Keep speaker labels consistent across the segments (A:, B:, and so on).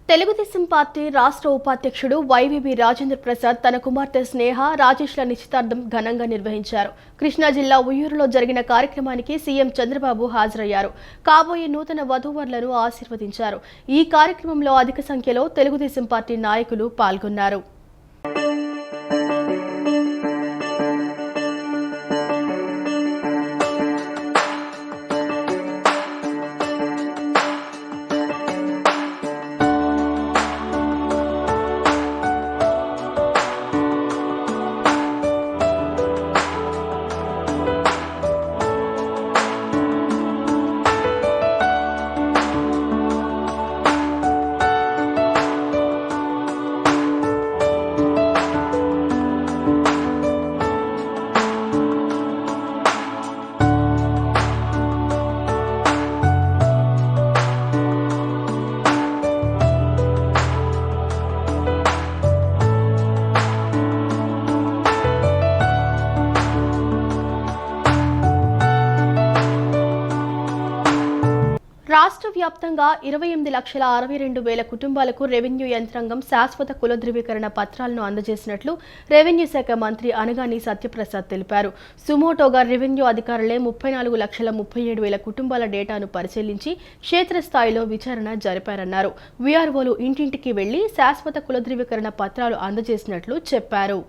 A: Telugu Desam party రాష్ట్ర ఉపాధ్యక్షుడు YVB Rajendra Prasad తన కుమార్తె స్నేహ రాజేష్ల నిశ్చితార్థం ఘనంగా నిర్వహించారు. కృష్ణా జిల్లా ఉయ్యూరులో జరిగిన కార్యక్రమానికి సీఎం చంద్రబాబు హాజరయ్యారు. కాబోయే నూతన వధూవరులను ఆశీర్వదించారు. ఈ కార్యక్రమంలో అధిక సంఖ్యలో తెలుగుదేశం పార్టీ నాయకులు పాల్గొన్నారు. రాష్ట్ర వ్యాప్తంగా 28,62,000 కుటుంబాలకు రెవెన్యూ యంత్రాంగం శాశ్వత కుల ధృవీకరణ పత్రాలను అందజేసినట్లు రెవెన్యూ శాఖ మంత్రి అనగాని సత్యప్రసాద్ తెలిపారు. సుమోటోగా రెవెన్యూ అధికారులే 34,37,000 కుటుంబాల డేటాను పరిశీలించి క్షేత్రస్థాయిలో విచారణ జరిపారన్నారు. వీఆర్ఓలు ఇంటింటికి వెళ్లి శాశ్వత కుల ధృవీకరణ పత్రాలు అందజేసినట్లు చెప్పారు.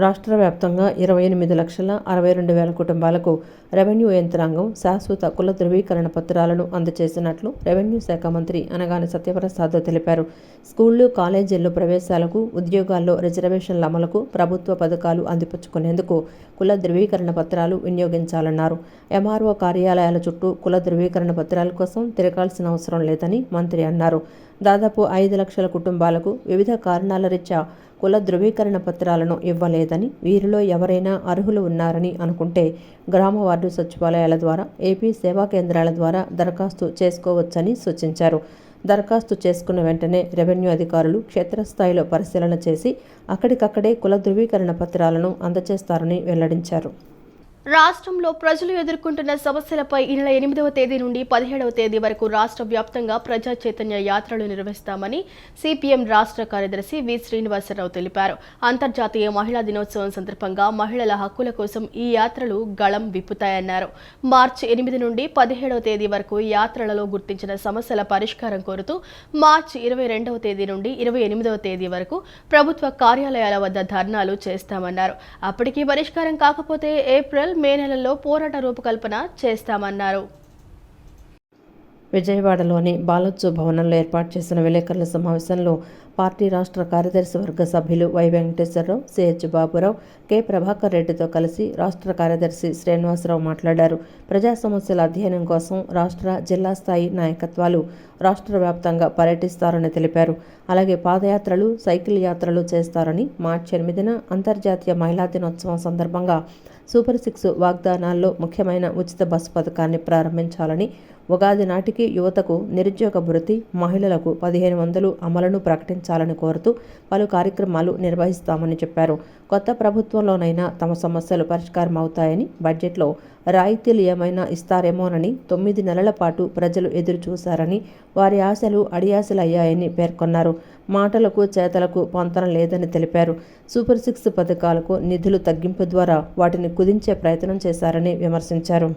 B: రాష్ట్ర వ్యాప్తంగా 28,62,000 కుటుంబాలకు రెవెన్యూ యంత్రాంగం శాశ్వత కుల ధృవీకరణ పత్రాలను అందజేసినట్లు రెవెన్యూ శాఖ మంత్రి అనగాని సత్యప్రసాద్ తెలిపారు. స్కూళ్లు, కాలేజీల్లో ప్రవేశాలకు, ఉద్యోగాల్లో రిజర్వేషన్ల అమలుకు ప్రభుత్వ పథకాలు అందిపుచ్చుకునేందుకు కుల ధృవీకరణ పత్రాలు వినియోగించాలన్నారు. ఎంఆర్ఓ కార్యాలయాల చుట్టూ కుల ధృవీకరణ పత్రాల కోసం తిరగాల్సిన అవసరం లేదని మంత్రి అన్నారు. దాదాపు 5 లక్షల కుటుంబాలకు వివిధ కారణాల రీత్యా కుల ధృవీకరణ పత్రాలను ఇవ్వలేదని, వీరిలో ఎవరైనా అర్హులు ఉన్నారని అనుకుంటే గ్రామ వార్డు సచివాలయాల ద్వారా, ఏపీ సేవా కేంద్రాల ద్వారా దరఖాస్తు చేసుకోవచ్చని సూచించారు. దరఖాస్తు చేసుకున్న వెంటనే రెవెన్యూ అధికారులు క్షేత్రస్థాయిలో పరిశీలన చేసి అక్కడికక్కడే కుల ధృవీకరణ పత్రాలను అందజేస్తారని వెల్లడించారు.
A: రాష్ట్రంలో ప్రజలు ఎదుర్కొంటున్న సమస్యలపై ఈ నెల 8వ తేదీ నుండి 17వ తేదీ వరకు రాష్ట్ర వ్యాప్తంగా ప్రజా చైతన్య యాత్రలు నిర్వహిస్తామని సిపిఎం రాష్ట్ర కార్యదర్శి వి శ్రీనివాసరావు తెలిపారు. అంతర్జాతీయ మహిళా దినోత్సవం సందర్భంగా మహిళల హక్కుల కోసం ఈ యాత్రలు గళం విప్పుతాయన్నారు. మార్చి 8 నుండి 17వ తేదీ వరకు యాత్రలలో గుర్తించిన సమస్యల పరిష్కారం కోరుతూ మార్చి 22వ తేదీ నుండి 28వ తేదీ వరకు ప్రభుత్వ కార్యాలయాల వద్ద ధర్నాలు చేస్తామన్నారు. అప్పటికీ పరిష్కారం కాకపోతే ఏప్రిల్, మే నెలల్లో పోరాట రూపకల్పన చేస్తామన్నారు.
B: విజయవాడలోని బాలోత్సవ భవనంలో ఏర్పాటు చేసిన విలేకరుల సమావేశంలో పార్టీ రాష్ట్ర కార్యదర్శి వర్గ సభ్యులు Y Venkateswararao, CH Baburao, K Prabhakar రెడ్డితో కలిసి రాష్ట్ర కార్యదర్శి శ్రీనివాసరావు మాట్లాడారు. ప్రజా సమస్యల అధ్యయనం కోసం రాష్ట్ర, జిల్లా స్థాయి నాయకత్వాలు రాష్ట్ర వ్యాప్తంగా పర్యటిస్తారని తెలిపారు. అలాగే పాదయాత్రలు, సైకిల్ యాత్రలు చేస్తారని, మార్చి 8న అంతర్జాతీయ మహిళా దినోత్సవం సందర్భంగా సూపర్ 6 వాగ్దానాల్లో ముఖ్యమైన ఉచిత బస్సు పథకాన్ని ప్రారంభించాలని, ఉగాది నాటికి యువతకు నిరుద్యోగ భృతి, మహిళలకు 1,500 అమలును ప్రకటించాలని కోరుతూ పలు కార్యక్రమాలు నిర్వహిస్తామని చెప్పారు. కొత్త ప్రభుత్వంలోనైనా తమ సమస్యలు పరిష్కారం అవుతాయని, బడ్జెట్లో రాయితీలు ఏమైనా ఇస్తారేమోనని 9 నెలల పాటు ప్రజలు ఎదురు చూశారని, వారి ఆశలు అడియాశలయ్యాయని పేర్కొన్నారు. మాటలకు చేతలకు పొంతన లేదని తెలిపారు. సూపర్ 6 పథకాలకు నిధులు తగ్గింపు ద్వారా వాటిని కుదించే ప్రయత్నం చేశారని విమర్శించారు.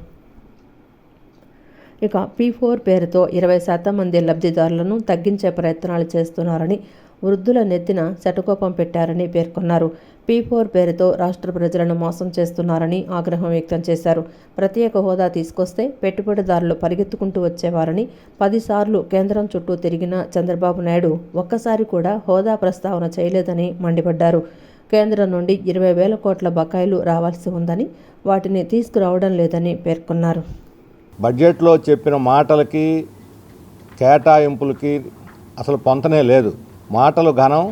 B: ఇక P4 పేరుతో 20% మంది లబ్ధిదారులను తగ్గించే ప్రయత్నాలు చేస్తున్నారని, వృద్ధుల నెత్తిన శటకోపం పెట్టారని పేర్కొన్నారు. P4 పేరుతో రాష్ట్ర ప్రజలను మోసం చేస్తున్నారని ఆగ్రహం వ్యక్తం చేశారు. ప్రత్యేక హోదా తీసుకొస్తే పెట్టుబడిదారులు పరిగెత్తుకుంటూ వచ్చేవారని, 10 సార్లు కేంద్రం చుట్టూ తిరిగిన చంద్రబాబు నాయుడు ఒక్కసారి కూడా హోదా ప్రస్తావన చేయలేదని మండిపడ్డారు. కేంద్రం నుండి 20,000 కోట్ల బకాయిలు రావాల్సి ఉందని, వాటిని తీసుకురావడం లేదని పేర్కొన్నారు.
C: బడ్జెట్లో చెప్పిన మాటలకి, కేటాయింపులకి అసలు పొంతనే లేదు. మాటలు ఘనం,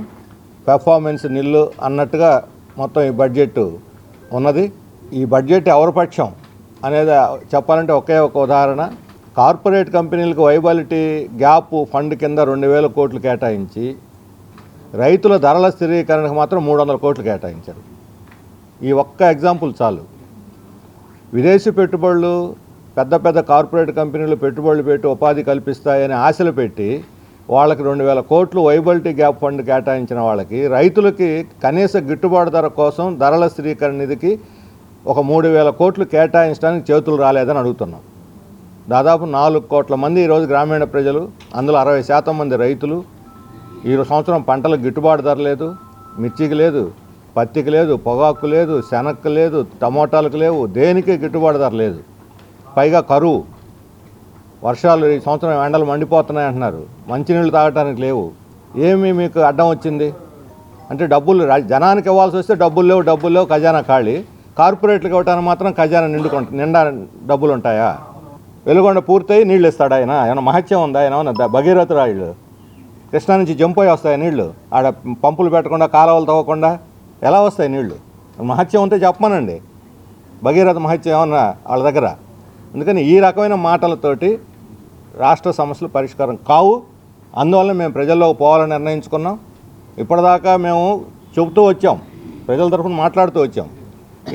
C: పెర్ఫార్మెన్స్ నిల్లు అన్నట్టుగా మొత్తం ఈ బడ్జెట్ ఉన్నది. ఈ బడ్జెట్ ఎవరి పక్షం అనేది చెప్పాలంటే ఒకే ఒక ఉదాహరణ. కార్పొరేట్ కంపెనీలకు వైబిలిటీ గ్యాప్ ఫండ్ కింద 2,000 కోట్లు కేటాయించి రైతుల ధరల స్థిరీకరణకు మాత్రం 300 కోట్లు కేటాయించారు. ఈ ఒక్క ఎగ్జాంపుల్ చాలు. విదేశీ పెట్టుబడులు, పెద్ద పెద్ద కార్పొరేట్ కంపెనీలు పెట్టుబడులు పెట్టి ఉపాధి కల్పిస్తాయని ఆశలు పెట్టి వాళ్ళకి 2,000 కోట్లు వైబిలిటీ గ్యాప్ ఫండ్ కేటాయించిన వాళ్ళకి రైతులకి కనీస గిట్టుబాటు ధర కోసం ధరల స్థిరీకరణ నిధికి ఒక 3,000 కోట్లు కేటాయించడానికి చేతులు రాలేదని అడుగుతున్నాం. దాదాపు 4 కోట్ల మంది ఈరోజు గ్రామీణ ప్రజలు, అందులో 60% మంది రైతులు. ఈ సంవత్సరం పంటలకు గిట్టుబాటు ధర లేదు, మిర్చికి లేదు, పత్తికి లేదు, పొగాకు లేదు, శనగకు లేదు, టమోటాలకు లేవు, దేనికి గిట్టుబాటు ధర లేదు. పైగా కరువు, వర్షాలు ఈ సంవత్సరం ఎండలు మండిపోతున్నాయి అంటున్నారు, మంచినీళ్ళు తాగడానికి లేవు. ఏమి మీకు అడ్డం వచ్చింది అంటే డబ్బులు జనానికి ఇవ్వాల్సి వస్తే డబ్బులు లేవు, ఖజానా ఖాళీ. కార్పొరేట్లకు ఇవ్వడానికి మాత్రం ఖజానా నిండా డబ్బులు ఉంటాయా? వెలుగొండ పూర్తయి నీళ్ళు ఇస్తాడు ఆయన? ఏమైనా మహత్యం ఉందా? ఆయన ఏమన్నా భగీరథ రాళ్ళు కృష్ణా నుంచి జంపోయి వస్తాయి నీళ్లు? ఆడ పంపులు పెట్టకుండా కాలువలు తవ్వకుండా ఎలా వస్తాయి నీళ్లు? మహత్యం ఉంటే చెప్పమనండి, భగీరథ మహత్యం ఏమన్నా వాళ్ళ దగ్గర. అందుకని ఈ రకమైన మాటలతోటి రాష్ట్ర సమస్యలు పరిష్కారం కావు. అందువల్ల మేము ప్రజల్లోకి పోవాలని నిర్ణయించుకున్నాం. ఇప్పటిదాకా మేము చెబుతూ వచ్చాం, ప్రజల తరఫున మాట్లాడుతూ వచ్చాం.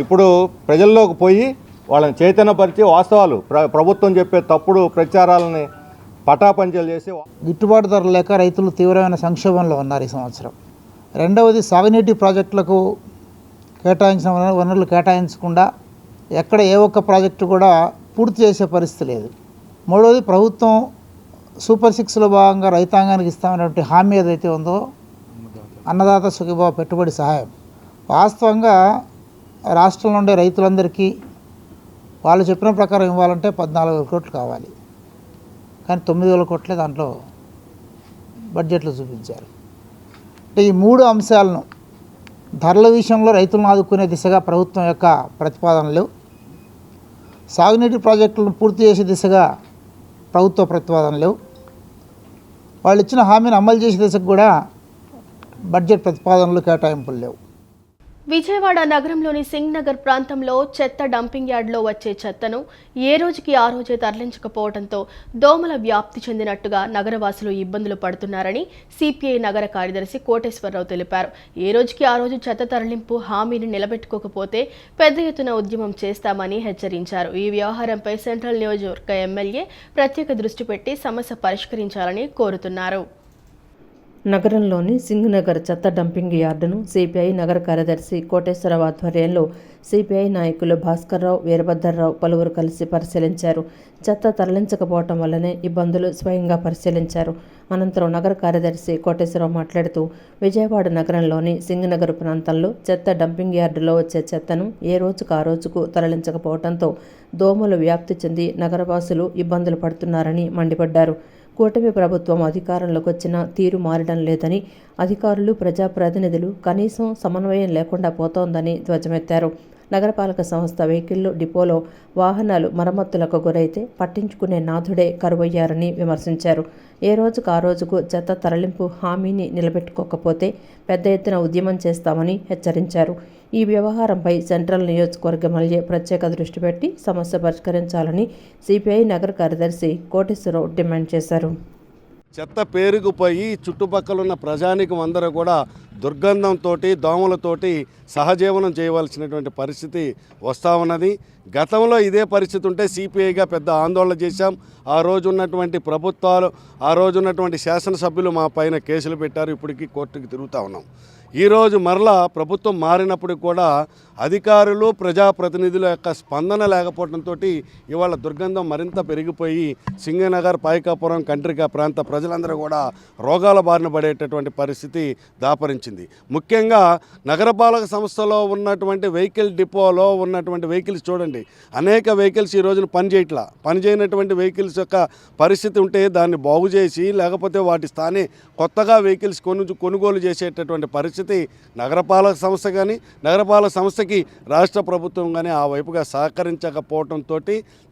C: ఇప్పుడు ప్రజల్లోకి పోయి వాళ్ళని చైతన్యపరిచి వాస్తవాలు, ప్రభుత్వం చెప్పే తప్పుడు ప్రచారాలని పటాపంచలు చేసి.
D: గిట్టుబాటు ధర లేక రైతులు తీవ్రమైన సంక్షోభంలో ఉన్నారు ఈ సంవత్సరం. రెండవది, సాగునీటి ప్రాజెక్టులకు కేటాయించిన వనరులు కేటాయించకుండా ఎక్కడ ఏ ఒక్క ప్రాజెక్టు కూడా పూర్తి చేసే పరిస్థితి లేదు. మూడవది, ప్రభుత్వం సూపర్ 6లో భాగంగా రైతాంగానికి ఇస్తామనేటువంటి హామీ ఏదైతే ఉందో, అన్నదాత సుఖీభావ పెట్టుబడి సహాయం, వాస్తవంగా రాష్ట్రంలో ఉండే రైతులందరికీ వాళ్ళు చెప్పిన ప్రకారం ఇవ్వాలంటే 14,000 కోట్లు కావాలి. కానీ 9,000 కోట్లే దాంట్లో బడ్జెట్లో చూపించారు. అంటే ఈ 3 అంశాలను, ధరల విషయంలో రైతులను ఆదుకునే దిశగా ప్రభుత్వం యొక్క ప్రతిపాదనలు, సాగునీటి ప్రాజెక్టులను పూర్తి చేసే దిశగా ప్రభుత్వ ప్రతిపాదనలు, వాళ్ళు ఇచ్చిన హామీని అమలు చేసే దిశకు కూడా బడ్జెట్ ప్రతిపాదనలు, కేటాయింపులు లేవు.
A: విజయవాడ నగరంలోని సింగ్ నగర్ ప్రాంతంలో చెత్త డంపింగ్ యార్డ్లో వచ్చే చెత్తను ఏ రోజుకి ఆ రోజే తరలించకపోవడంతో దోమల వ్యాప్తి చెందినట్టుగా నగరవాసులు ఇబ్బందులు పడుతున్నారని సిపిఐ నగర కార్యదర్శి కోటేశ్వరరావు తెలిపారు. ఏ రోజుకి ఆ రోజు చెత్త తరలింపు హామీని నిలబెట్టుకోకపోతే పెద్ద ఎత్తున ఉద్యమం చేస్తామని హెచ్చరించారు. ఈ వ్యవహారంపై సెంట్రల్ నియోజకవర్గ ఎమ్మెల్యే ప్రత్యేక దృష్టి పెట్టి సమస్య పరిష్కరించాలని కోరుతున్నారు.
B: నగరంలోని సింగ్ నగర్ చెత్త డంపింగ్ యార్డును సిపిఐ నగర కార్యదర్శి కోటేశ్వరరావు ఆధ్వర్యంలో సిపిఐ నాయకులు భాస్కర్రావు, వీరభద్రరావు పలువురు కలిసి పరిశీలించారు. చెత్త తరలించకపోవటం వల్లనే ఇబ్బందులు స్వయంగా పరిశీలించారు. అనంతరం నగర కార్యదర్శి కోటేశ్వరరావు మాట్లాడుతూ, విజయవాడ నగరంలోని సింగ్ నగర్ ప్రాంతంలో చెత్త డంపింగ్ యార్డులో వచ్చే చెత్తను ఏ రోజుకు ఆ రోజుకు తరలించకపోవడంతో దోమలు వ్యాప్తి చెంది నగరవాసులు ఇబ్బందులు పడుతున్నారని మండిపడ్డారు. కూటమి ప్రభుత్వం అధికారంలోకి వచ్చినా తీరు మారడం లేదని, అధికారులు, ప్రజాప్రతినిధులు కనీసం సమన్వయం లేకుండా పోతోందని ధ్వజమెత్తారు. నగరపాలక సంస్థ వెహికల్లు డిపోలో వాహనాలు మరమ్మతులకు గురైతే పట్టించుకునే నాథుడే కరువయ్యారని విమర్శించారు. ఏ రోజుకు ఆ రోజుకు చెత్త తరలింపు హామీని నిలబెట్టుకోకపోతే పెద్ద ఎత్తున ఉద్యమం చేస్తామని హెచ్చరించారు. ఈ వ్యవహారంపై సెంట్రల్ నియోజకవర్గ ఎమ్మెల్యే ప్రత్యేక దృష్టి పెట్టి సమస్య పరిష్కరించాలని సిపిఐ నగర కార్యదర్శి కోటేశ్వరరావు డిమాండ్ చేశారు.
E: చెత్త పేరుకుపోయి చుట్టుపక్కల ఉన్న ప్రజానికం అందరూ కూడా దుర్గంధంతో, దోమలతోటి సహజీవనం చేయవలసినటువంటి పరిస్థితి వస్తూ ఉన్నది. గతంలో ఇదే పరిస్థితి ఉంటే సిపిఐగా పెద్ద ఆందోళన చేశాం. ఆ రోజు ఉన్నటువంటి ప్రభుత్వాలు, ఆ రోజు ఉన్నటువంటి శాసనసభ్యులు మా పైన కేసులు పెట్టారు. ఇప్పటికీ కోర్టుకి తిరుగుతూ ఉన్నాం. ఈరోజు మరలా ప్రభుత్వం మారినప్పుడు కూడా అధికారులు, ప్రజాప్రతినిధుల యొక్క స్పందన లేకపోవడంతో ఇవాళ దుర్గంధం మరింత పెరిగిపోయి సింగనగర్, పాయకాపురం, కంట్రిక ప్రాంత ప్రజలందరూ కూడా రోగాల బారిన పడేటటువంటి పరిస్థితి దాపరించింది. ముఖ్యంగా నగరపాలక సంస్థలో ఉన్నటువంటి వెహికల్ డిపోలో ఉన్నటువంటి వెహికల్స్ చూడండి, అనేక వెహికల్స్ ఈ రోజున పనిచేయనటువంటి వెహికల్స్ యొక్క పరిస్థితి ఉంటే దాన్ని బాగు చేసి, లేకపోతే వాటి స్థానే కొత్తగా వెహికల్స్ కొనుగోలు చేసేటటువంటి పరిస్థితి నగరపాలక సంస్థ కానీ, నగరపాలక సంస్థకి రాష్ట్ర ప్రభుత్వం కానీ ఆ వైపుగా సహకరించకపోవడంతో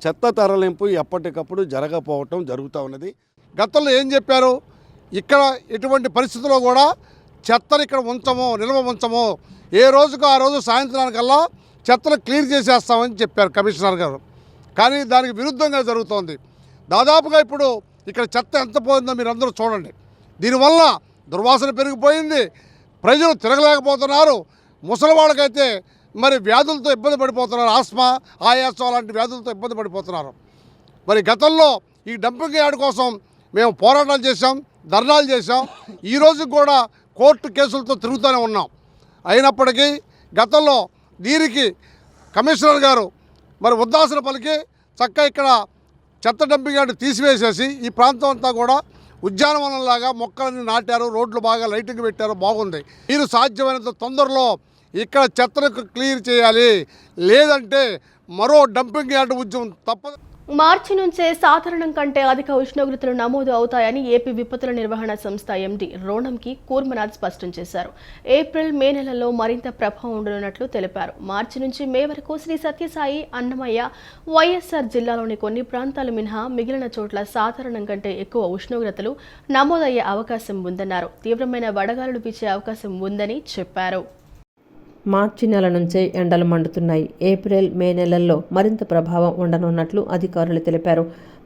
E: చెత్త తరలింపు ఎప్పటికప్పుడు జరగకపోవటం జరుగుతూ ఉన్నది.
F: గతంలో ఏం చెప్పారు, ఇక్కడ ఎటువంటి పరిస్థితుల్లో కూడా చెత్తను ఇక్కడ నిల్వ ఉంచము, ఏ రోజుకు ఆ రోజు సాయంత్రానికల్లా చెత్తను క్లియర్ చేసేస్తామని చెప్పారు కమిషనర్ గారు. కానీ దానికి విరుద్ధంగా జరుగుతోంది. దాదాపుగా ఇప్పుడు ఇక్కడ చెత్త ఎంత పోయిందో మీరు అందరూ చూడండి. దీనివల్ల దుర్వాసన పెరిగిపోయింది, ప్రజలు తిరగలేకపోతున్నారు, ముసలి వాళ్ళకైతే మరి వ్యాధులతో ఇబ్బంది పడిపోతున్నారు, ఆస్మా, ఆయాసం లాంటి వ్యాధులతో ఇబ్బంది పడిపోతున్నారు. మరి గతంలో ఈ డంపింగ్ యార్డ్ కోసం మేము పోరాటాలు చేశాం. ధర్నాలు చేశాం. ఈరోజు కూడా కోర్టు కేసులతో తిరుగుతూనే ఉన్నాం. అయినప్పటికీ గతంలో దీనికి కమిషనర్ గారు మరి ఉద్దాసన పలికి చక్కగా ఇక్కడ చెత్త డంపింగ్ యార్డ్ తీసివేసేసి ఈ ప్రాంతం అంతా కూడా ఉద్యానవనంలాగా మొక్కలన్నీ నాటారు, రోడ్లు బాగా లైటింగ్ పెట్టారు, బాగుంది. మీరు సాధ్యమైనంత తొందరలో ఇక్కడ చెత్తను క్లియర్ చేయాలి, లేదంటే మరో డంపింగ్ యార్డ్ ఉద్యమం తప్పదు.
A: మార్చి నుంచే సాధారణం కంటే అధిక ఉష్ణోగ్రతలు నమోదు అవుతాయని ఏపీ విపత్తుల నిర్వహణ సంస్థ ఎండీ రోణంకి కూర్మనాథ్ స్పష్టం చేశారు. ఏప్రిల్, మే నెలల్లో మరింత ప్రభావం ఉండనున్నట్లు తెలిపారు. మార్చి నుంచి మే వరకు శ్రీ సత్యసాయి, అన్నమయ్య, వైఎస్ఆర్ జిల్లాలోని కొన్ని ప్రాంతాలు మినహా మిగిలిన చోట్ల సాధారణం కంటే ఎక్కువ ఉష్ణోగ్రతలు నమోదయ్యే అవకాశం ఉందన్నారు. తీవ్రమైన వడగాలులు వీచే అవకాశం ఉందని చెప్పారు.
B: మార్చి నెల నుంచే ఎండలు మండుతున్నాయి. ఏప్రిల్, మే నెలల్లో మరింత ప్రభావం ఉండనున్నట్లు అధికారులు తెలిపారు.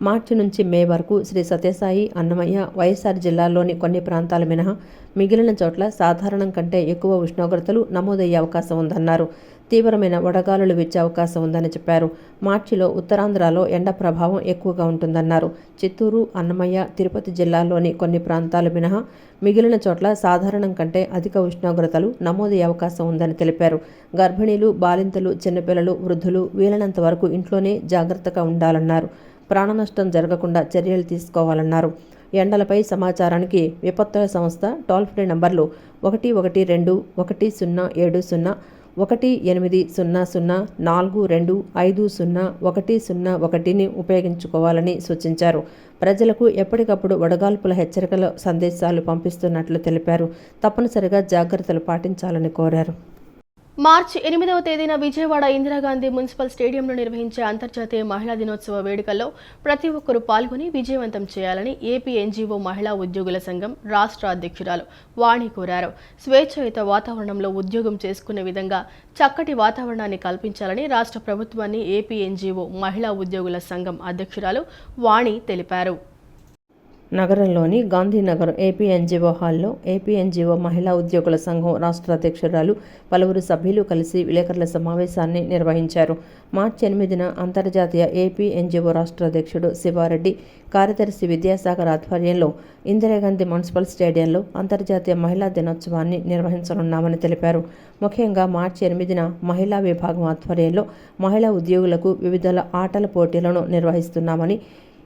B: మార్చి నుంచి మే వరకు శ్రీ సత్యసాయి, అన్నమయ్య, వైఎస్ఆర్ జిల్లాల్లోని కొన్ని ప్రాంతాలు మినహా మిగిలిన చోట్ల సాధారణం కంటే ఎక్కువ ఉష్ణోగ్రతలు నమోదయ్యే అవకాశం ఉందన్నారు. తీవ్రమైన వడగాలులు వీచే అవకాశం ఉందని చెప్పారు. మార్చిలో ఉత్తరాంధ్రలో ఎండ ప్రభావం ఎక్కువగా ఉంటుందన్నారు. చిత్తూరు, అన్నమయ్య, తిరుపతి జిల్లాల్లోని కొన్ని ప్రాంతాలు మినహా మిగిలిన చోట్ల సాధారణం కంటే అధిక ఉష్ణోగ్రతలు నమోదయ్యే అవకాశం ఉందని తెలిపారు. గర్భిణీలు, బాలింతలు, చిన్నపిల్లలు, వృద్ధులు వీలైనంత వరకు ఇంట్లోనే జాగ్రత్తగా ఉండాలన్నారు. ప్రాణనష్టం జరగకుండా చర్యలు తీసుకోవాలన్నారు. ఎండలపై సమాచారానికి విపత్తుల సంస్థ టోల్ ఫ్రీ నంబర్లు 112 1070 180042501001ని ఉపయోగించుకోవాలని సూచించారు. ప్రజలకు ఎప్పటికప్పుడు వడగాల్పుల హెచ్చరికల సందేశాలు పంపిస్తున్నట్లు తెలిపారు. తప్పనిసరిగా జాగ్రత్తలు పాటించాలని కోరారు.
A: మార్చి 8వ తేదీన విజయవాడ ఇందిరాగాంధీ మున్సిపల్ స్టేడియంలో నిర్వహించే అంతర్జాతీయ మహిళా దినోత్సవ వేడుకల్లో ప్రతి ఒక్కరూ పాల్గొని విజయవంతం చేయాలని ఏపీ ఎన్జీఓ మహిళా ఉద్యోగుల సంఘం రాష్ట్ర అధ్యక్షురాలు వాణి కోరారు. స్వేచ్ఛాయుత వాతావరణంలో ఉద్యోగం చేసుకునే విధంగా చక్కటి వాతావరణాన్ని కల్పించాలని రాష్ట్ర ప్రభుత్వాన్ని ఏపీ ఎన్జీఓ మహిళా ఉద్యోగుల సంఘం అధ్యక్షురాలు వాణి తెలిపారు.
B: నగరంలోని గాంధీనగర్ ఏపీ ఎన్జీఓ హాల్లో ఏపీ ఎన్జీఓ మహిళా ఉద్యోగుల సంఘం రాష్ట్ర అధ్యక్షురాలు పలువురు సభ్యులు కలిసి విలేకరుల సమావేశాన్ని నిర్వహించారు. మార్చి 8న అంతర్జాతీయ ఏపీ ఎన్జీఓ రాష్ట్ర అధ్యక్షుడు శివారెడ్డి, కార్యదర్శి విద్యాసాగర్ ఆధ్వర్యంలో ఇందిరాగాంధీ మున్సిపల్ స్టేడియంలో అంతర్జాతీయ మహిళా దినోత్సవాన్ని నిర్వహించనున్నామని తెలిపారు. ముఖ్యంగా మార్చి 8న మహిళా విభాగం ఆధ్వర్యంలో మహిళా ఉద్యోగులకు వివిధ ఆటల పోటీలను నిర్వహిస్తున్నామని,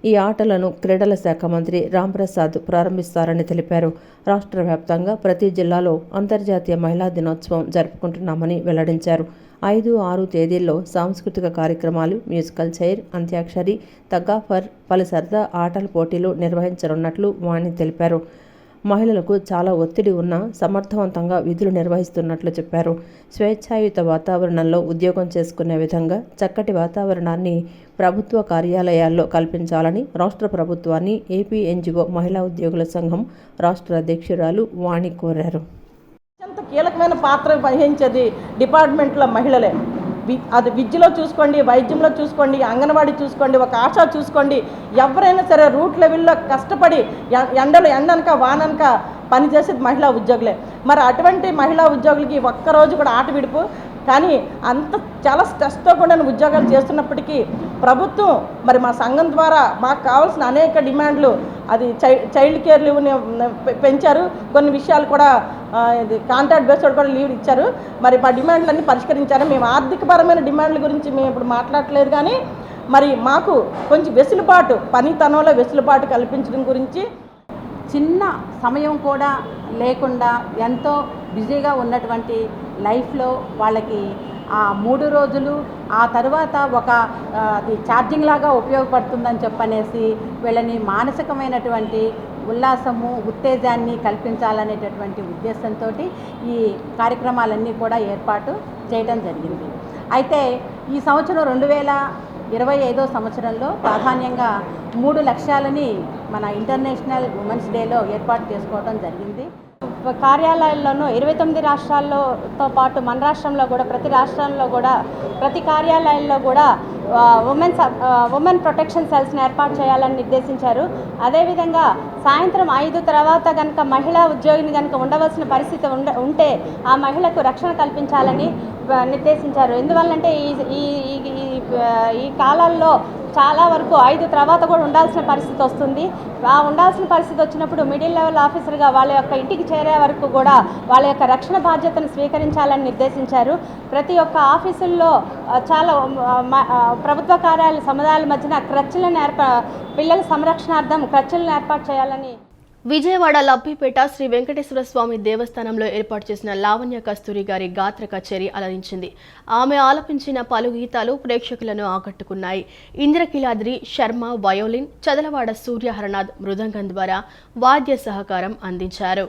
B: ఈ ఆటలను క్రీడల శాఖ మంత్రి రాంప్రసాద్ ప్రారంభిస్తారని తెలిపారు. రాష్ట్ర వ్యాప్తంగా ప్రతి జిల్లాలో అంతర్జాతీయ మహిళా దినోత్సవం జరుపుకుంటున్నామని వెల్లడించారు. 5, 6 తేదీల్లో సాంస్కృతిక కార్యక్రమాలు, మ్యూజికల్ చైర్, అంత్యాక్షరి, తగ్గాఫర్, పలు సరదా ఆటల పోటీలు నిర్వహించనున్నట్లు వాణి తెలిపారు. మహిళలకు చాలా ఒత్తిడి ఉన్నా సమర్థవంతంగా విధులు నిర్వహిస్తున్నట్లు చెప్పారు. స్వేచ్ఛాయుత వాతావరణంలో ఉద్యోగం చేసుకునే విధంగా చక్కటి వాతావరణాన్ని ప్రభుత్వ కార్యాలయాల్లో కల్పించాలని రాష్ట్ర ప్రభుత్వాన్ని ఏపీ ఎన్జీఓ మహిళా ఉద్యోగుల సంఘం రాష్ట్ర అధ్యక్షురాలు వాణి కోరారు.
G: అత్యంత కీలకమైన పాత్ర వహించేది డిపార్ట్మెంట్లో మహిళలే. అది విద్యలో చూసుకోండి, వైద్యంలో చూసుకోండి, అంగన్వాడీ చూసుకోండి, ఒక ఆశా చూసుకోండి, ఎవరైనా సరే రూట్ లెవెల్లో కష్టపడి ఎండనక వాననక పనిచేసేది మహిళా ఉద్యోగులే. మరి అటువంటి మహిళా ఉద్యోగులకి ఒక్కరోజు కూడా ఆట విడుపు, కానీ అంత చాలా స్ట్రెస్తో కూడిన ఉద్యోగాలు చేస్తున్నప్పటికీ ప్రభుత్వం మరి మా సంఘం ద్వారా మాకు కావాల్సిన అనేక డిమాండ్లు, అది చైల్డ్ కేర్ లీవ్ని పెంచారు, కొన్ని విషయాలు కూడా ఇది కాంట్రాక్ట్ బేస్డ్ కూడా లీవ్ ఇచ్చారు. మరి మా డిమాండ్లన్నీ పరిష్కరించారు. మేము ఆర్థికపరమైన డిమాండ్ల గురించి మేము ఇప్పుడు మాట్లాడలేదు, కానీ మరి మాకు కొంచెం వెసులుబాటు, పనితనంలో వెసులుబాటు కల్పించడం గురించి,
H: చిన్న సమయం కూడా లేకుండా ఎంతో బిజీగా ఉన్నటువంటి లైఫ్లో వాళ్ళకి ఆ 3 రోజులు ఆ తర్వాత ఒక అది ఛార్జింగ్ లాగా ఉపయోగపడుతుందని చెప్పనేసి వీళ్ళని మానసికమైనటువంటి ఉల్లాసము, ఉత్తేజాన్ని కల్పించాలనేటటువంటి ఉద్దేశంతో ఈ కార్యక్రమాలన్నీ కూడా ఏర్పాటు చేయడం జరిగింది. అయితే ఈ సంవత్సరం 2025వ సంవత్సరంలో ప్రాధాన్యంగా 3 లక్ష్యాలని మన ఇంటర్నేషనల్ ఉమెన్స్ డేలో ఏర్పాటు చేసుకోవడం జరిగింది.
I: కార్యాలయాల్లోనూ 29 రాష్ట్రాల్లోతో పాటు మన రాష్ట్రంలో కూడా ప్రతి రాష్ట్రంలో కూడా ప్రతి కార్యాలయాల్లో కూడా ఉమెన్ ప్రొటెక్షన్ సెల్స్ని ఏర్పాటు చేయాలని నిర్దేశించారు. అదేవిధంగా సాయంత్రం 5 తర్వాత కనుక మహిళా ఉద్యోగిని కనుక ఉండవలసిన పరిస్థితి ఉంటే ఆ మహిళకు రక్షణ కల్పించాలని నిర్దేశించారు. ఎందువల్లంటే ఈ కాలాల్లో చాలా వరకు 5 తర్వాత కూడా ఉండాల్సిన పరిస్థితి వస్తుంది. ఆ ఉండాల్సిన పరిస్థితి వచ్చినప్పుడు మిడిల్ లెవెల్ ఆఫీసర్గా వాళ్ళ యొక్క ఇంటికి చేరే వరకు కూడా వాళ్ళ యొక్క రక్షణ బాధ్యతను స్వీకరించాలని నిర్దేశించారు. ప్రతి ఒక్క ఆఫీసుల్లో చాలా ప్రభుత్వ కార్యాలయ సముదాయాల మధ్యన క్రచ్లను పిల్లల సంరక్షణార్థం క్రచ్లను ఏర్పాటు చేయాలని.
A: విజయవాడ లబ్బిపేట శ్రీ వెంకటేశ్వర స్వామి దేవస్థానంలో ఏర్పాటు చేసిన లావణ్య కస్తూరి గారి గాత్ర కచేరీ అలరించింది. ఆమె ఆలపించిన పలు గీతాలు ప్రేక్షకులను ఆకట్టుకున్నాయి. ఇంద్రకీలాద్రి శర్మ వయోలిన్, చదలవాడ సూర్య హరనాథ్ మృదంగం ద్వారా వాద్య సహకారం అందించారు.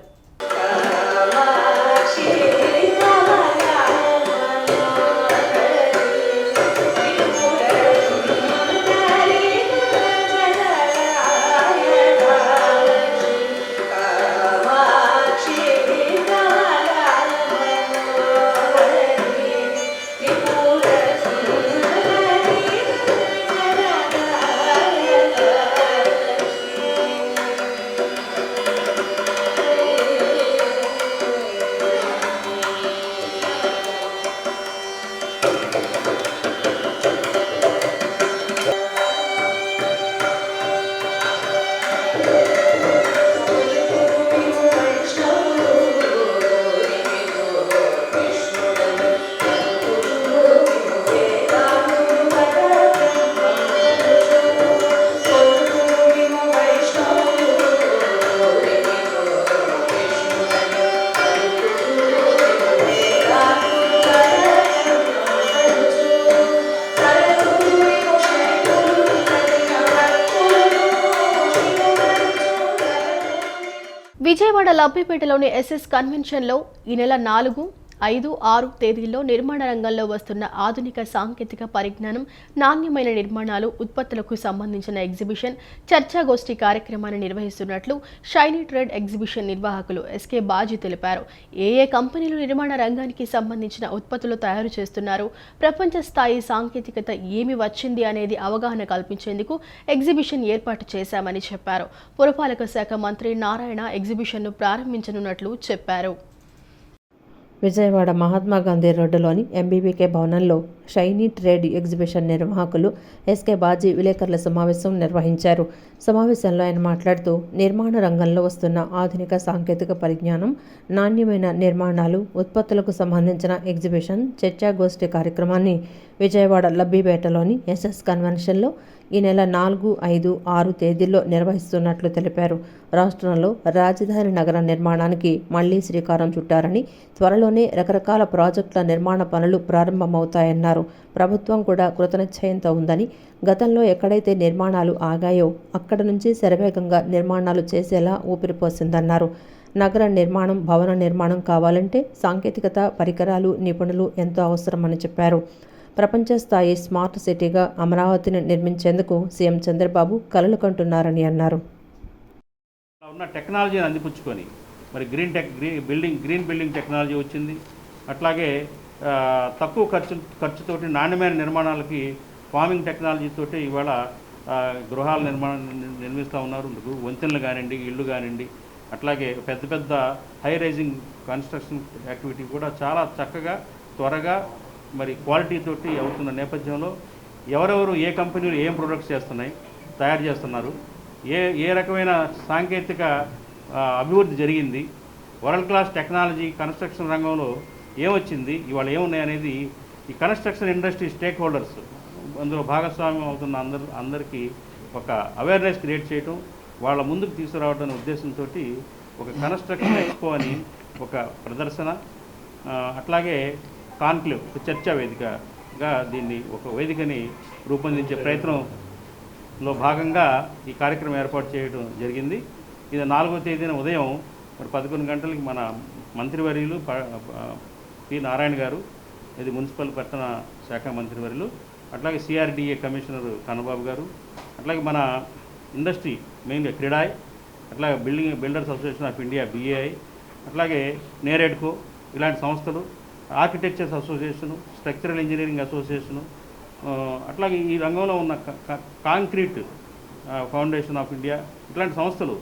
A: విజయవాడ లబ్బిపేటలోని ఎస్ఎస్ కన్వెన్షన్లో ఈ నెల 4, 5, 6 తేదీల్లో నిర్మాణ రంగంలో వస్తున్న ఆధునిక సాంకేతిక పరిజ్ఞానం, నాణ్యమైన నిర్మాణాలు, ఉత్పత్తులకు సంబంధించిన ఎగ్జిబిషన్, చర్చాగోష్ఠి కార్యక్రమాన్ని నిర్వహిస్తున్నట్లు షైనీ ట్రేడ్ ఎగ్జిబిషన్ నిర్వాహకులు ఎస్కే బాజీ తెలిపారు. ఏ కంపెనీలు నిర్మాణ రంగానికి సంబంధించిన ఉత్పత్తులు తయారు చేస్తున్నారు, ప్రపంచ స్థాయి సాంకేతికత ఏమి వచ్చింది అనేది అవగాహన కల్పించేందుకు ఎగ్జిబిషన్ ఏర్పాటు చేశామని చెప్పారు. పురపాలక శాఖ మంత్రి నారాయణ ఎగ్జిబిషన్ను ప్రారంభించనున్నట్లు చెప్పారు.
B: విజయవాడ మహాత్మా గాంధీ రోడ్డులోని ఎంబీబీకే భవనంలో షైనీ ట్రేడ్ ఎగ్జిబిషన్ నిర్వాహకులు ఎస్కే బాజీ విలేకరుల సమావేశం నిర్వహించారు. సమావేశంలో ఆయన మాట్లాడుతూ నిర్మాణ రంగంలో వస్తున్న ఆధునిక సాంకేతిక పరిజ్ఞానం, నాణ్యమైన నిర్మాణాలు, ఉత్పత్తులకు సంబంధించిన ఎగ్జిబిషన్, చర్చాగోష్ఠి కార్యక్రమాన్ని విజయవాడ లబ్బిపేటలోని ఎస్ఎస్ కన్వెన్షన్లో ఈ నెల 4, 5, 6 తేదీల్లో నిర్వహిస్తున్నట్లు తెలిపారు. రాష్ట్రంలో రాజధాని నగర నిర్మాణానికి మళ్లీ శ్రీకారం చుట్టారని, త్వరలోనే రకరకాల ప్రాజెక్టుల నిర్మాణ పనులు ప్రారంభమవుతాయన్నారు. ప్రభుత్వం కూడా కృతనిశ్చయంతో ఉందని, గతంలో ఎక్కడైతే నిర్మాణాలు ఆగాయో అక్కడ నుంచి శరవేగంగా నిర్మాణాలు చేసేలా ఊపిరిపోసిందన్నారు. నగర నిర్మాణం, భవన నిర్మాణం కావాలంటే సాంకేతికత, పరికరాలు, నిపుణులు ఎంతో అవసరమని చెప్పారు. ప్రపంచ స్థాయి స్మార్ట్ సిటీగా అమరావతిని నిర్మించేందుకు సీఎం చంద్రబాబు కలలు కంటున్నారని అన్నారు.
J: ఉన్న టెక్నాలజీని అందిపుచ్చుకొని మరి గ్రీన్ బిల్డింగ్ టెక్నాలజీ వచ్చింది. అట్లాగే తక్కువ ఖర్చుతోటి నాణ్యమైన నిర్మాణాలకి ఫార్మింగ్ టెక్నాలజీతోటి ఇవాళ గృహాల నిర్మిస్తూ ఉన్నారు. వంతెనలు కానివ్వండి, ఇళ్ళు కానివ్వండి, అట్లాగే పెద్ద పెద్ద హై రైజింగ్ కన్స్ట్రక్షన్ యాక్టివిటీ కూడా చాలా చక్కగా, త్వరగా, మరి క్వాలిటీతోటి అవుతున్న నేపథ్యంలో ఎవరెవరు ఏ కంపెనీలు ఏం ప్రొడక్ట్స్ తయారు చేస్తున్నారు, ఏ రకమైన సాంకేతిక అభివృద్ధి జరిగింది, వరల్డ్ క్లాస్ టెక్నాలజీ కన్స్ట్రక్షన్ రంగంలో ఏమొచ్చింది, ఇవాళ ఏమున్నాయి అనేది ఈ కన్స్ట్రక్షన్ ఇండస్ట్రీ స్టేక్ హోల్డర్స్ అందులో భాగస్వామ్యం అవుతున్న అందరికీ ఒక అవేర్నెస్ క్రియేట్ చేయటం, వాళ్ళ ముందుకు తీసుకురావడం అనే ఉద్దేశంతో ఒక కన్స్ట్రక్షన్ ఎక్స్పో అని ఒక ప్రదర్శన, అట్లాగే కాన్క్లేవ్, చర్చా వేదికగా దీన్ని ఒక వేదికని రూపొందించే ప్రయత్నంలో భాగంగా ఈ కార్యక్రమం ఏర్పాటు చేయడం జరిగింది. ఇది 4వ తేదీన ఉదయం 11 గంటలకి మన మంత్రివర్యులు పి నారాయణ గారు, ఇది మున్సిపల్ పట్టణ శాఖ మంత్రివర్యులు, అట్లాగే సిఆర్డిఏ కమిషనర్ కన్నబాబు గారు, అట్లాగే మన ఇండస్ట్రీ మెయిన్గా క్రీడాయ్, అట్లాగే builders association of India BAI, అట్లాగే నేరేడ్కో ఇలాంటి సంస్థలు, architectures association, structural engineering association, అట్లాగే ఈ రంగంలో ఉన్న కాంక్రీట్ ఫౌండేషన్ ఆఫ్ ఇండియా, ఇట్లాంటి సంస్థలు,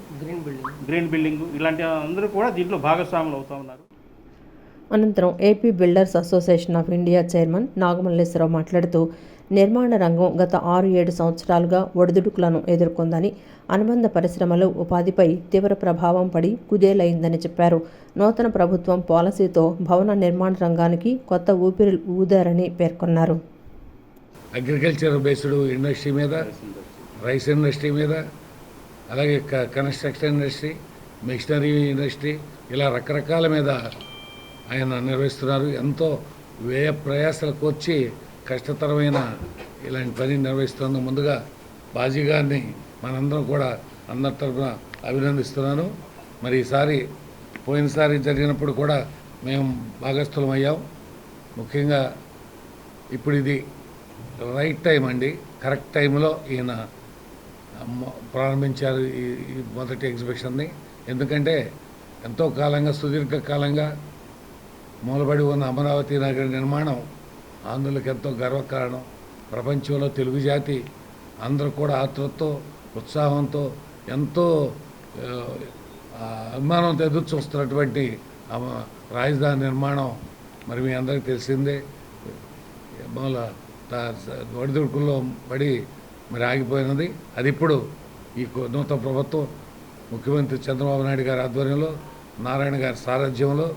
J: గ్రీన్ బిల్డింగ్ ఇలాంటి అందరూ కూడా దీంట్లో భాగస్వాములు అవుతూ ఉన్నారు.
B: అనంతరం AP builders association of India chairman Nagamalleswara Rao మాట్లాడుతూ, నిర్మాణ రంగం గత 6-7 సంవత్సరాలుగా ఒడిదుడుకులను ఎదుర్కొందని, అనుబంధ పరిశ్రమలు ఉపాధిపై తీవ్ర ప్రభావం పడి కుదేలైందని చెప్పారు. నూతన ప్రభుత్వం పాలసీతో భవన నిర్మాణ రంగానికి కొత్త ఊపిరి ఊదారని పేర్కొన్నారు.
K: అగ్రికల్చర్ బేస్డ్ ఇండస్ట్రీ మీద, రైస్ ఇండస్ట్రీ మీద, అలాగే కన్స్ట్రక్షన్ ఇండస్ట్రీ, మిషనరీ ఇండస్ట్రీ, ఇలా రకరకాల మీద ఆయన నిర్వహిస్తున్నారు. ఎంతో వ్యయ ప్రయాసాలకు వచ్చి కష్టతరమైన ఇలాంటి పని నిర్వహిస్తున్నందుకు ముందుగా బాజీ గారిని మనందరం కూడా అందరి తరఫున అభినందిస్తున్నాను. మరి ఈసారి పోయినసారి జరిగినప్పుడు కూడా మేము భాగస్థులం అయ్యాం. ముఖ్యంగా ఇప్పుడు ఇది రైట్ టైం అండి, కరెక్ట్ టైంలో ఈయన ప్రారంభించారు ఈ మొదటి ఎగ్జిబిషన్ని. ఎందుకంటే ఎంతో కాలంగా, సుదీర్ఘకాలంగా మూలబడి ఉన్న అమరావతి నగర నిర్మాణం ఆంధ్రులకు ఎంతో గర్వకారణం. ప్రపంచంలో తెలుగు జాతి అందరూ కూడా ఆతృతతో, ఉత్సాహంతో, ఎంతో అభిమానంతో ఎదురు చూస్తున్నటువంటి రాజధాని నిర్మాణం మరి మీ అందరికీ తెలిసిందే. మూల ఒడిదుడుకుల్లో పడి మరి ఆగిపోయినది. అది ఇప్పుడు ఈ నూతన ప్రభుత్వం ముఖ్యమంత్రి చంద్రబాబు నాయుడు గారి ఆధ్వర్యంలో, నారాయణ గారి సారథ్యంలో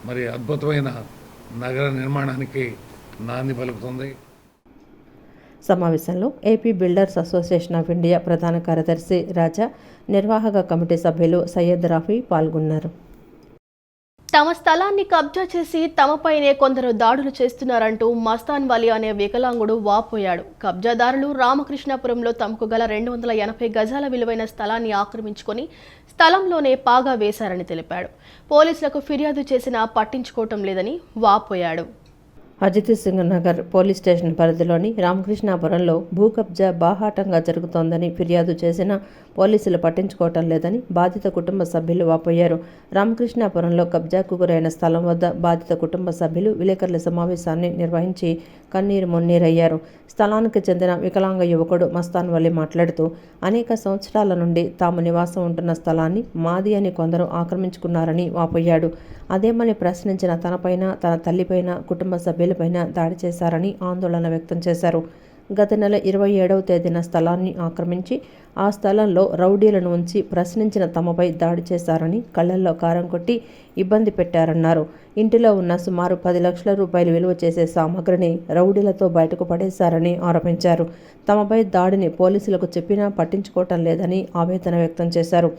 K: మరి అద్భుతమైన నగర నిర్మాణానికి నాంది పలుకుతుంది.
B: సమావేశంలో AP builders association of India ప్రధాన కార్యదర్శి రాజా, నిర్వాహక కమిటీ సభ్యులు సయ్యద్ రాఫీ పాల్గొన్నారు.
A: తమ స్థలాన్ని కబ్జా చేసి తమపైనే కొందరు దాడులు చేస్తున్నారంటూ మస్తాన్ వలి అనే వికలాంగుడు వాపోయాడు. కబ్జాదారులు రామకృష్ణాపురంలో తమకు గల 280 గజాల విలువైన స్థలాన్ని ఆక్రమించుకొని స్థలంలోనే పాగా వేశారని తెలిపాడు. పోలీసులకు ఫిర్యాదు చేసినా పట్టించుకోవటం లేదని వాపోయాడు.
B: అజిత్ సింగ్ నగర్ పోలీస్ స్టేషన్ పరిధిలోని రామకృష్ణాపురంలో భూ కబ్జా బాహాటంగా జరుగుతోందని ఫిర్యాదు చేసినా పోలీసులు పట్టించుకోవటం లేదని బాధిత కుటుంబ సభ్యులు వాపోయారు. రామకృష్ణాపురంలో కబ్జాకు గురైన స్థలం వద్ద బాధిత కుటుంబ సభ్యులు విలేకరుల సమావేశాన్ని నిర్వహించి కన్నీరు మున్నీరయ్యారు. స్థలానికి చెందిన వికలాంగ యువకుడు మస్తాన్ వలి మాట్లాడుతూ, అనేక సంవత్సరాల నుండి తాము నివాసం ఉంటున్న స్థలాన్ని మాది అని కొందరు ఆక్రమించుకున్నారని వాపోయాడు. అదేమని ప్రశ్నించిన తనపైన, తన తల్లిపైన, కుటుంబ సభ్యులపైన దాడి చేశారని ఆందోళన వ్యక్తం చేశారు. గత నెల 27వ తేదీన స్థలాన్ని ఆక్రమించి ఆ స్థలంలో రౌడీలను ఉంచి ప్రశ్నించిన తమపై దాడి చేశారని, కళ్లల్లో కారం కొట్టి ఇబ్బంది పెట్టారన్నారు. ఇంటిలో ఉన్న సుమారు 10 లక్షల రూపాయలు విలువ చేసే సామగ్రిని రౌడీలతో బయటకు పడేశారని ఆరోపించారు. తమపై దాడిని పోలీసులకు చెప్పినా పట్టించుకోవటం లేదని ఆవేదన వ్యక్తం చేశారు.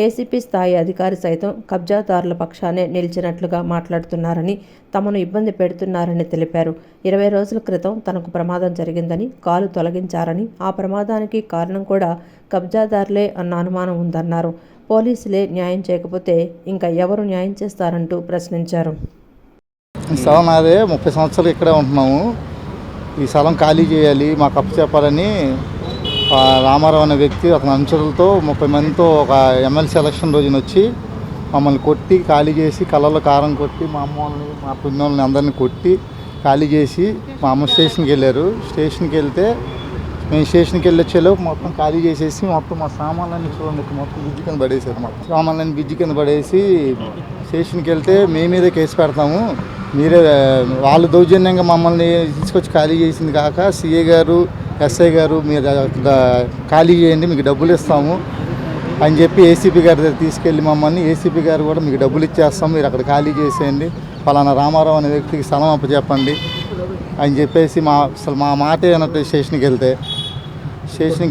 B: ఏసీపీ స్థాయి అధికారి సైతం కబ్జాదారుల పక్షానే నిలిచినట్లుగా మాట్లాడుతున్నారని, తమను ఇబ్బంది పెడుతున్నారని తెలిపారు. 20 రోజుల క్రితం తనకు ప్రమాదం జరిగిందని, కాలు తొలగించారని, ఆ ప్రమాదానికి కారణం కూడా కబ్జాదారులే అన్న అనుమానం ఉందన్నారు. పోలీసులే న్యాయం చేయకపోతే ఇంకా ఎవరు న్యాయం చేస్తారంటూ ప్రశ్నించారు.
D: ఈ స్థలం నాదే, 30 సంవత్సరాలు ఇక్కడే ఉంటున్నాము. ఈ స్థలం ఖాళీ చేయాలి, మాకు అప్పు చెప్పాలని రామారావు అనే వ్యక్తి అతని అనుచరులతో 30 మందితో ఒక ఎమ్మెల్సీ ఎలక్షన్ రోజున వచ్చి మమ్మల్ని కొట్టి ఖాళీ చేసి, కళ్ళలో కారం కొట్టి మా అమ్మ వాళ్ళని, మా పిన్నోళ్ళని అందరినీ కొట్టి ఖాళీ చేసి మా అమ్మ స్టేషన్కి వెళ్ళారు. స్టేషన్కి వెళ్తే మేము స్టేషన్కి వెళ్ళి వచ్చేలోపు మొత్తం ఖాళీ చేసేసి మొత్తం మా సామాన్లన్నీ చూడండి మొత్తం బ్రిడ్జి కింద పడేసారు. మొత్తం సామాన్లన్నీ బ్రిడ్జి కింద పడేసి స్టేషన్కి వెళ్తే మీ మీదే కేసు పెడతాము, మీరే వాళ్ళు దౌర్జన్యంగా మమ్మల్ని తీసుకొచ్చి ఖాళీ చేసింది కాక సిఏ గారు, ఎస్ఐ గారు మీరు ఖాళీ చేయండి, మీకు డబ్బులు ఇస్తాము అని చెప్పి ఏసీపీ గారి దగ్గర తీసుకెళ్ళి మమ్మల్ని, ఏసీపీ గారు కూడా మీకు డబ్బులు ఇచ్చేస్తాం, మీరు అక్కడ ఖాళీ చేసేయండి, ఫలానా రామారావు అనే వ్యక్తికి స్థలం అప్పచెప్పండి అని చెప్పేసి అసలు మా మాట అయినట్టు స్టేషన్కి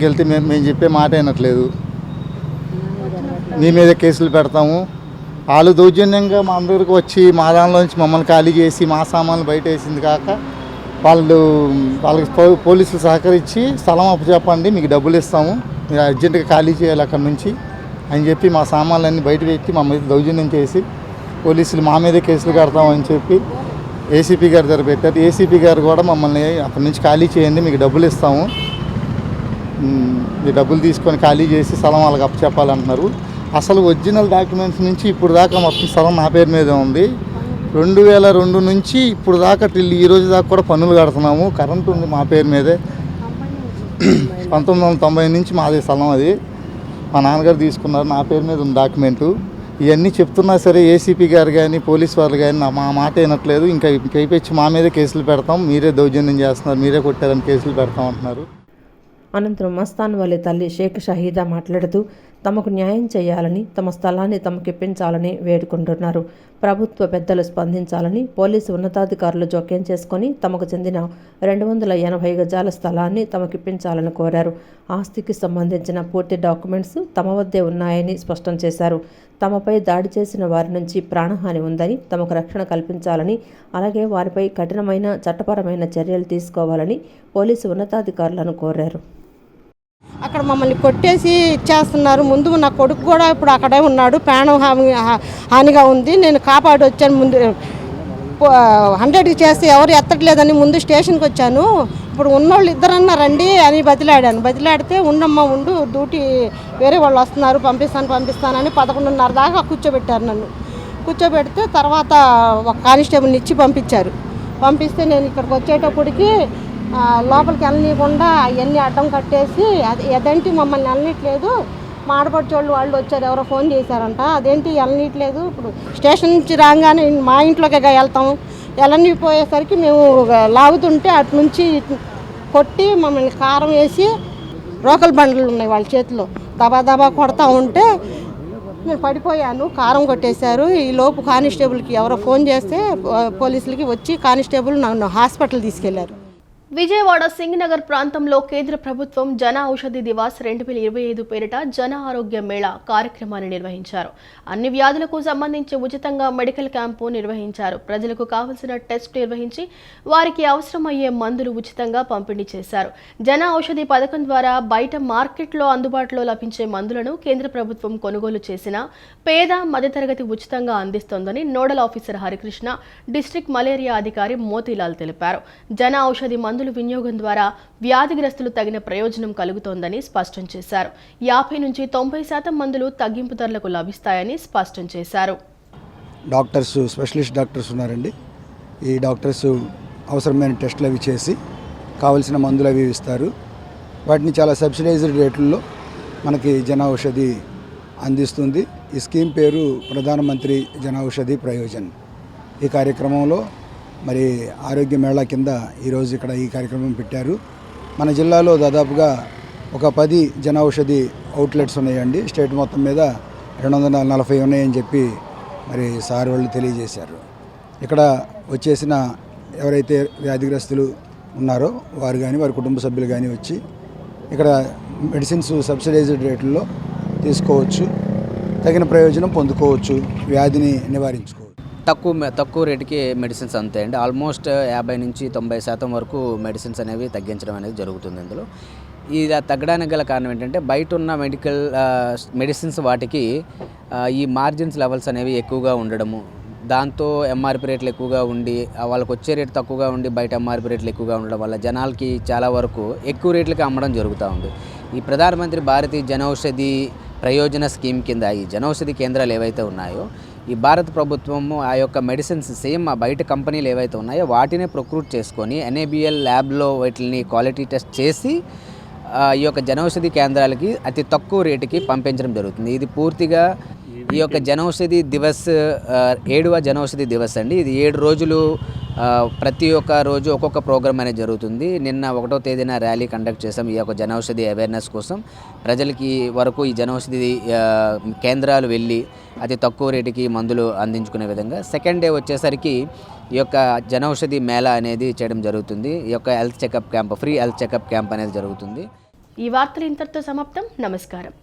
D: వెళ్తే మేము చెప్పే మాట అయినట్లేదు, మీ మీద కేసులు పెడతాము. వాళ్ళు దౌర్జన్యంగా మా అందరికి వచ్చి మా దానిలోంచి మమ్మల్ని ఖాళీ చేసి మా సామాన్లు బయట వేసింది కాక వాళ్ళకి పోలీసులు సహకరించి స్థలం అప్పచెప్పండి, మీకు డబ్బులు ఇస్తాము, మీరు అర్జెంటుగా ఖాళీ చేయాలి అక్కడి నుంచి అని చెప్పి మా సామాన్లన్నీ బయట పెట్టి మా మీద దౌర్జన్యం చేసి పోలీసులు మా మీదే కేసులు కడతామని చెప్పి ఏసీపీ గారి దగ్గర పెట్టారు. ఏసీపీ గారు కూడా మమ్మల్ని అక్కడి నుంచి ఖాళీ చేయండి, మీకు డబ్బులు ఇస్తాము, మీరు డబ్బులు తీసుకొని ఖాళీ చేసి స్థలం వాళ్ళకి అప్పచెప్పాలంటున్నారు. అసలు ఒరిజినల్ డాక్యుమెంట్స్ నుంచి ఇప్పుడు దాకా మొత్తం స్థలం నా పేరు మీదే ఉంది. 2002 నుంచి ఇప్పుడు దాకా ఈ రోజు దాకా కూడా పన్నులు కడుతున్నాము, కరెంటు ఉంది మా పేరు మీదే. 1990 నుంచి మాదే స్థలం, అది మా నాన్నగారు తీసుకున్నారు, నా పేరు మీద ఉంది డాక్యుమెంటు.
L: ఇవన్నీ చెప్తున్నా సరే ఏసీపీ గారు కానీ పోలీస్ వాళ్ళు కానీ మా మాట వినట్లేదు. ఇంకా పైపెచ్చి మా మీదే కేసులు పెడతాం, మీరే దౌర్జన్యం చేస్తున్నారు, మీరే కొట్టారని కేసులు పెడతాం అంటున్నారు.
B: అనంతరం మస్తాన్ వలి తల్లి షేక్ షహీదా మాట్లాడుతూ తమకు న్యాయం చేయాలని, తమ స్థలాన్ని తమకిప్పించాలని వేడుకుంటున్నారు. ప్రభుత్వ పెద్దలు స్పందించాలని, పోలీసు ఉన్నతాధికారులు జోక్యం చేసుకొని తమకు చెందిన 280 గజాల స్థలాన్ని తమకిప్పించాలని కోరారు. ఆస్తికి సంబంధించిన పూర్తి డాక్యుమెంట్స్ తమ వద్దే ఉన్నాయని స్పష్టం చేశారు. తమపై దాడి చేసిన వారి నుంచి ప్రాణహాని ఉందని, తమకు రక్షణ కల్పించాలని, అలాగే వారిపై కఠినమైన చట్టపరమైన చర్యలు తీసుకోవాలని పోలీసు ఉన్నతాధికారులను కోరారు.
M: అక్కడ మమ్మల్ని కొట్టేసి ఇచ్చేస్తున్నారు. ముందు నా కొడుకు కూడా ఇప్పుడు అక్కడే ఉన్నాడు, ప్రాణం హానిగా ఉంది. నేను కాపాడి వచ్చాను. ముందు 100కి చేస్తే ఎవరు ఎత్తట్లేదని ముందు స్టేషన్కి వచ్చాను. ఇప్పుడు ఉన్నోళ్ళు ఇద్దరన్నా రండి అని బతిలాడితే ఉండమ్మా ఉండు, డ్యూటీ వేరే వాళ్ళు వస్తున్నారు, పంపిస్తానని 11:30 దాకా కూర్చోబెట్టారు. నన్ను కూర్చోబెడితే తర్వాత ఒక కానిస్టేబుల్ని ఇచ్చి పంపిస్తే నేను ఇక్కడికి వచ్చేటప్పటికి లోపలికి వెళ్ళనీయకుండా అవన్నీ అడ్డం కట్టేసి అదేంటి మమ్మల్ని వెళ్ళనీయట్లేదు, మా ఆడపడిచోళ్ళు వాళ్ళు వచ్చారు, ఎవరో ఫోన్ చేశారంట, అదేంటి వెళ్ళనీయట్లేదు. ఇప్పుడు స్టేషన్ నుంచి రాగానే మా ఇంట్లోకి వెళ్తాము, వెళ్ళనిపోయేసరికి మేము లాగుతుంటే అటు నుంచి కొట్టి మమ్మల్ని కారం వేసి రోకల్ బండ్లు ఉన్నాయి వాళ్ళ చేతిలో దబా కొడతా ఉంటే నేను పడిపోయాను. కారం కొట్టేశారు. ఈ లోపు కానిస్టేబుల్కి ఎవరో ఫోన్ చేస్తే పోలీసులకి వచ్చి కానిస్టేబుల్ నన్ను హాస్పిటల్ తీసుకెళ్లారు.
A: విజయవాడ సింగనగర్ ప్రాంతంలో కేంద్ర ప్రభుత్వం జన ఔషధి దివాస్ 2025 పేరిట జన ఆరోగ్య మేళా కార్యక్రమాన్ని నిర్వహించారు. అన్ని వ్యాధులకు సంబంధించి ఉచితంగా మెడికల్ క్యాంపు నిర్వహించారు. ప్రజలకు కావలసిన టెస్ట్ నిర్వహించి వారికి అవసరమయ్యే మందులు ఉచితంగా పంపిణీ చేశారు. జన ఔషధి పథకం ద్వారా బయట మార్కెట్లో అందుబాటులో లభించే మందులను కేంద్ర ప్రభుత్వం కొనుగోలు చేసిన పేద మధ్యతరగతి ఉచితంగా అందిస్తోందని nodal officer Harikrishna, district malaria అధికారి మోతీలాల్ తెలిపారు. జన ఔషధి మందుల వినియోగం ద్వారా వ్యాధిగ్రస్తులు తగిన ప్రయోజనం కలుగుతోందని స్పష్టం చేశారు. 50 నుంచి 90% మందులు తగ్గింపు ధరలకు లభిస్తాయని స్పష్టం చేశారు.
N: డాక్టర్స్, స్పెషలిస్ట్ డాక్టర్స్ ఉన్నారండి. ఈ డాక్టర్స్ అవసరమైన టెస్టులు అవి చేసి కావలసిన మందులు అవి ఇస్తారు. వాటిని చాలా సబ్సిడైజ్డ్ రేట్లలో మనకి జన ఔషధి అందిస్తుంది. ఈ స్కీమ్ పేరు ప్రధానమంత్రి జన ఔషధి ప్రయోజన్. ఈ కార్యక్రమంలో మరి ఆరోగ్య మేళా కింద ఈరోజు ఇక్కడ ఈ కార్యక్రమం పెట్టారు. మన జిల్లాలో దాదాపుగా ఒక 10 జన ఔషధి అవుట్లెట్స్ ఉన్నాయండి. స్టేట్ మొత్తం మీద 240 ఉన్నాయని చెప్పి మరి సార్ వాళ్ళు తెలియజేశారు. ఇక్కడ వచ్చేసిన ఎవరైతే వ్యాధిగ్రస్తులు ఉన్నారో వారు కానీ వారి కుటుంబ సభ్యులు కానీ వచ్చి ఇక్కడ మెడిసిన్స్ సబ్సిడైజ్డ్ రేట్లలో తీసుకోవచ్చు, తగిన ప్రయోజనం పొందుకోవచ్చు, వ్యాధిని నివారించుకోవచ్చు.
O: తక్కువ రేటుకి మెడిసిన్స్ అంతే అండి. ఆల్మోస్ట్ 50 నుంచి 90% వరకు మెడిసిన్స్ అనేవి తగ్గించడం అనేది జరుగుతుంది. ఇందులో ఇది తగ్గడానికి గల కారణం ఏంటంటే బయట ఉన్న మెడిసిన్స్ వాటికి ఈ మార్జిన్స్ లెవెల్స్ అనేవి ఎక్కువగా ఉండడము, దాంతో ఎంఆర్పి రేట్లు ఎక్కువగా ఉండి వాళ్ళకి వచ్చే రేటు తక్కువగా ఉండి బయట ఎంఆర్పి రేట్లు ఎక్కువగా ఉండడం వల్ల జనాలకి చాలా వరకు ఎక్కువ రేట్లకి అమ్మడం జరుగుతూ ఉంది. ఈ ప్రధానమంత్రి భారతీయ జనౌషధి ప్రయోజన స్కీమ్ కింద ఈ జనౌషధి కేంద్రాలు ఏవైతే ఉన్నాయో ఈ భారత ప్రభుత్వము ఆ యొక్క మెడిసిన్స్ సేమ్ ఆ బయట కంపెనీలు ఏవైతే ఉన్నాయో వాటినే ప్రొక్యూట్ చేసుకొని ఎన్ఏబిఎల్ ల్యాబ్లో వాటిని క్వాలిటీ టెస్ట్ చేసి ఈ యొక్క జనౌషధి కేంద్రాలకి అతి తక్కువ రేటుకి పంపించడం జరుగుతుంది. ఇది పూర్తిగా ఈ యొక్క జనౌషధి దివస్ 7వ జనౌషధి దివస్ అండి. ఇది 7 రోజులు ప్రతి ఒక్క రోజు ఒక్కొక్క ప్రోగ్రామ్ అనేది జరుగుతుంది. నిన్న 1వ తేదీన ర్యాలీ కండక్ట్ చేసాం ఈ యొక్క జనౌషధి అవేర్నెస్ కోసం. ప్రజలకి వరకు ఈ జనౌషధి కేంద్రాలు వెళ్ళి అతి తక్కువ రేటుకి మందులు అందించుకునే విధంగా. సెకండ్ డే వచ్చేసరికి ఈ యొక్క జనౌషధి మేళా అనేది చేయడం జరుగుతుంది. ఈ యొక్క health checkup camp, free health checkup camp అనేది జరుగుతుంది.
A: ఈ వార్తలు ఇంతటితో సమాప్తం. నమస్కారం.